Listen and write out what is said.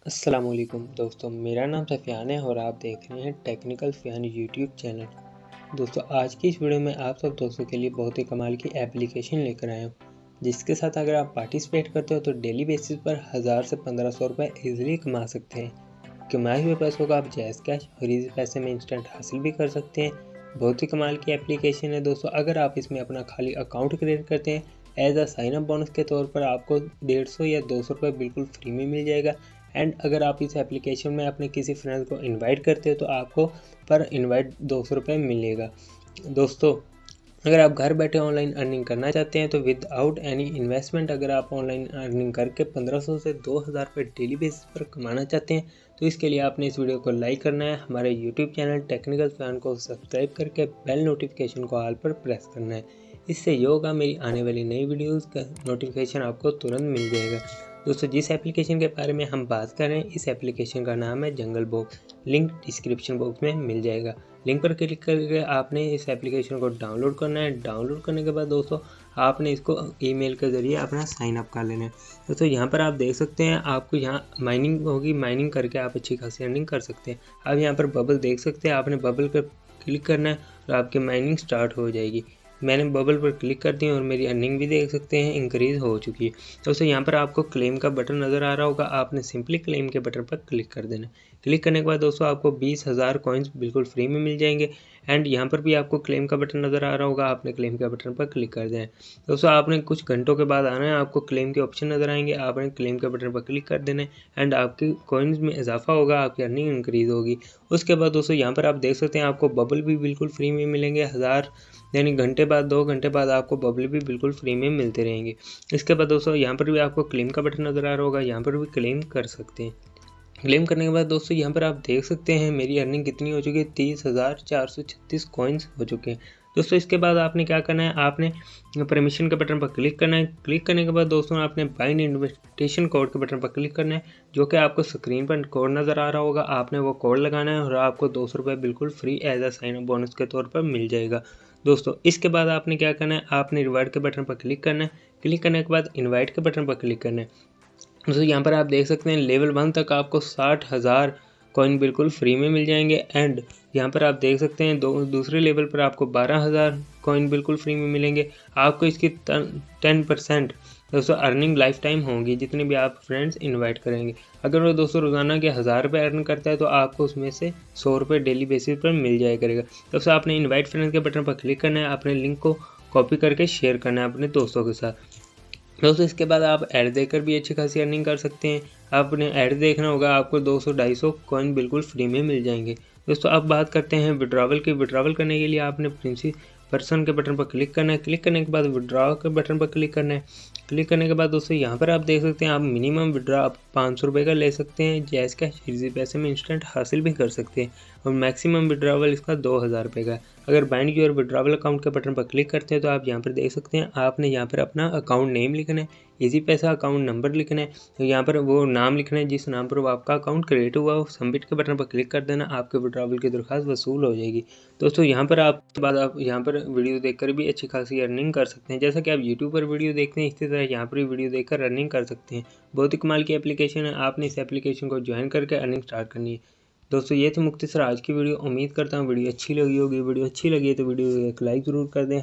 अस्सलामुअलैकुम दोस्तों, मेरा नाम सफ़ियान है और आप देख रहे हैं टेक्निकल फ़ियान यूट्यूब चैनल। दोस्तों, आज की इस वीडियो में आप सब दोस्तों के लिए बहुत ही कमाल की एप्लीकेशन लेकर आया हूँ, जिसके साथ अगर आप पार्टिसिपेट करते हो तो डेली बेसिस पर 1000 से 1500 रुपये ईजिली कमा सकते हैं। कमाए हुए पैसों का आप जायज़ कैश और इजी पैसे में इंस्टेंट हासिल भी कर सकते हैं। बहुत ही कमाल की एप्लीकेशन है दोस्तों। अगर आप इसमें अपना खाली अकाउंट क्रिएट करते हैं as a sign up bonus के तौर पर आपको 150 या 200 रुपये बिल्कुल फ्री में मिल जाएगा। एंड अगर आप इस एप्लीकेशन में अपने किसी फ्रेंड को इनवाइट करते हो तो आपको पर इनवाइट 200 रुपये मिलेगा। दोस्तों, अगर आप घर बैठे ऑनलाइन अर्निंग करना चाहते हैं तो विदाउट एनी इन्वेस्टमेंट अगर आप ऑनलाइन अर्निंग करके 1500 से 2000 रुपये डेली बेसिस पर कमाना चाहते हैं तो इसके लिए आपने इस वीडियो को लाइक करना है, हमारे यूट्यूब चैनल टेक्निकल फ़ियान को सब्सक्राइब करके बेल नोटिफिकेशन को ऑल पर प्रेस करना है। इससे ये होगा मेरी आने वाली नई वीडियोज़ का नोटिफिकेशन आपको तुरंत मिल जाएगा। दोस्तों, जिस एप्लीकेशन के बारे में हम बात कर रहे हैं इस एप्लीकेशन का नाम है जंगल बॉक्स। लिंक डिस्क्रिप्शन बॉक्स में मिल जाएगा। लिंक पर क्लिक करके आपने इस एप्लीकेशन को डाउनलोड करना है। डाउनलोड करने के बाद दोस्तों आपने इसको ईमेल के ज़रिए अपना साइन अप कर लेना है। दोस्तों, यहाँ पर आप देख सकते हैं आपको यहाँ माइनिंग होगी, माइनिंग करके आप अच्छी खासी अर्निंग कर सकते हैं। आप यहाँ पर बबल देख सकते हैं, आपने बबल पर क्लिक करना है और आपकी माइनिंग स्टार्ट हो जाएगी। मैंने बबल पर क्लिक कर दी और मेरी अर्निंग भी देख सकते हैं इंक्रीज़ हो चुकी है। दोस्तों, यहाँ पर आपको क्लेम का बटन नज़र आ रहा होगा, आपने सिंपली क्लेम के बटन पर क्लिक कर देना है। क्लिक करने के बाद दोस्तों आपको 20,000 कॉइन्स बिल्कुल फ्री में मिल जाएंगे। एंड यहाँ पर भी आपको क्लेम का बटन नज़र आ रहा होगा, आपने क्लेम के बटन पर क्लिक कर देना है। दोस्तों, आपने कुछ घंटों के बाद आना है, आपको क्लेम के ऑप्शन नज़र आएंगे, आपने क्लेम के बटन पर क्लिक कर देना है। एंड आपकी कॉइन्स में इजाफा होगा, आपकी अर्निंग इंक्रीज़ होगी। उसके बाद दोस्तों यहाँ पर आप देख सकते हैं आपको बबल भी बिल्कुल फ्री में मिलेंगे। 1000 यानी घंटे बाद 2 घंटे बाद आपको बबल भी बिल्कुल फ्री में मिलते रहेंगे। इसके बाद दोस्तों यहाँ पर भी आपको क्लेम का बटन नज़र आ रहा होगा, यहाँ पर भी क्लेम कर सकते हैं। क्लेम करने के बाद दोस्तों यहाँ पर आप देख सकते हैं मेरी अर्निंग कितनी हो चुकी है, 30,436 कॉइन्स हो चुके हैं। दोस्तों, इसके बाद आपने क्या करना है, आपने परमिशन के बटन पर क्लिक करना है। क्लिक करने के बाद दोस्तों आपने बाइंड इन्विटेशन कोड के बटन पर क्लिक करना है, जो कि आपको स्क्रीन पर कोड नज़र आ रहा होगा। आपने वो कोड लगाना है और आपको 200 रुपये बिल्कुल free as a sign up bonus के तौर पर मिल जाएगा। दोस्तों, इसके बाद आपने क्या करना है, आपने रिवार्ड के बटन पर क्लिक करना है। क्लिक करने के बाद इन्वाइट के बटन पर क्लिक करना है। दोस्तों, यहाँ पर आप देख सकते हैं लेवल 1 तक आपको 60,000 कॉइन बिल्कुल फ्री में मिल जाएंगे। एंड यहाँ पर आप देख सकते हैं दूसरे लेवल पर आपको 12,000 कॉइन बिल्कुल फ्री में मिलेंगे। आपको इसकी 10% दोस्तों अर्निंग लाइफ टाइम होगी, जितने भी आप फ्रेंड्स इनवाइट करेंगे। अगर वो दोस्तों रोज़ाना के 1000 रुपये अर्न करता है तो आपको उसमें से 100 रुपये डेली बेसिस पर मिल जाया करेगा। दोस्तों, आपने इन्वाइट फ्रेंड्स के बटन पर क्लिक करना है, अपने लिंक को कॉपी करके शेयर करना है अपने दोस्तों के साथ। दोस्तों, इसके बाद आप ऐड देकर भी अच्छी खासी अर्निंग कर सकते हैं। आपने ऐड देखना होगा, आपको 200-250 कॉइन बिल्कुल फ्री में मिल जाएंगे। दोस्तों, अब बात करते हैं विड्रॉवल की। विड्रॉवल करने के लिए आपने पर्सन के बटन पर क्लिक करना है। क्लिक करने के बाद विड्रॉ के बटन पर क्लिक करना है। क्लिक करने के बाद दोस्तों यहाँ पर आप देख सकते हैं आप मिनिमम विड्रॉ आप 500 रुपये का ले सकते हैं, जैज़ कैश इजी पैसे में इंस्टेंट हासिल भी कर सकते हैं। और मैक्सिमम विड्रॉवल इसका 2000 रुपये का। अगर बाइंड योर विड्रॉवल अकाउंट के बटन पर क्लिक करते हैं तो आप यहाँ पर देख सकते हैं आपने यहाँ पर अपना अकाउंट नेम लिखना है, इजी पैसा अकाउंट नंबर लिखना है। तो यहाँ पर वो नाम लिखना है जिस नाम पर वो आपका अकाउंट क्रिएट हुआ हो। सबमिट के बटन पर क्लिक कर देना, आपके विड्रॉवल की दरख्वास्त वसूल हो जाएगी। दोस्तों, यहाँ पर आप यहाँ पर वीडियो देखकर भी अच्छी खासी अर्निंग कर सकते हैं। जैसा कि आप यूट्यूब पर वीडियो देखते हैं इसी तरह यहाँ पर भी वीडियो देखकर अर्निंग कर सकते हैं। बहुत ही कमाल की एप्लीकेशन है, आपने इस एप्लीकेशन को ज्वाइन करके अर्निंग स्टार्ट करनी है। दोस्तों, ये थी मुख्तसर आज की वीडियो। उम्मीद करता हूँ वीडियो अच्छी लगी होगी। वीडियो अच्छी लगी है तो वीडियो को एक लाइक ज़रूर कर दें।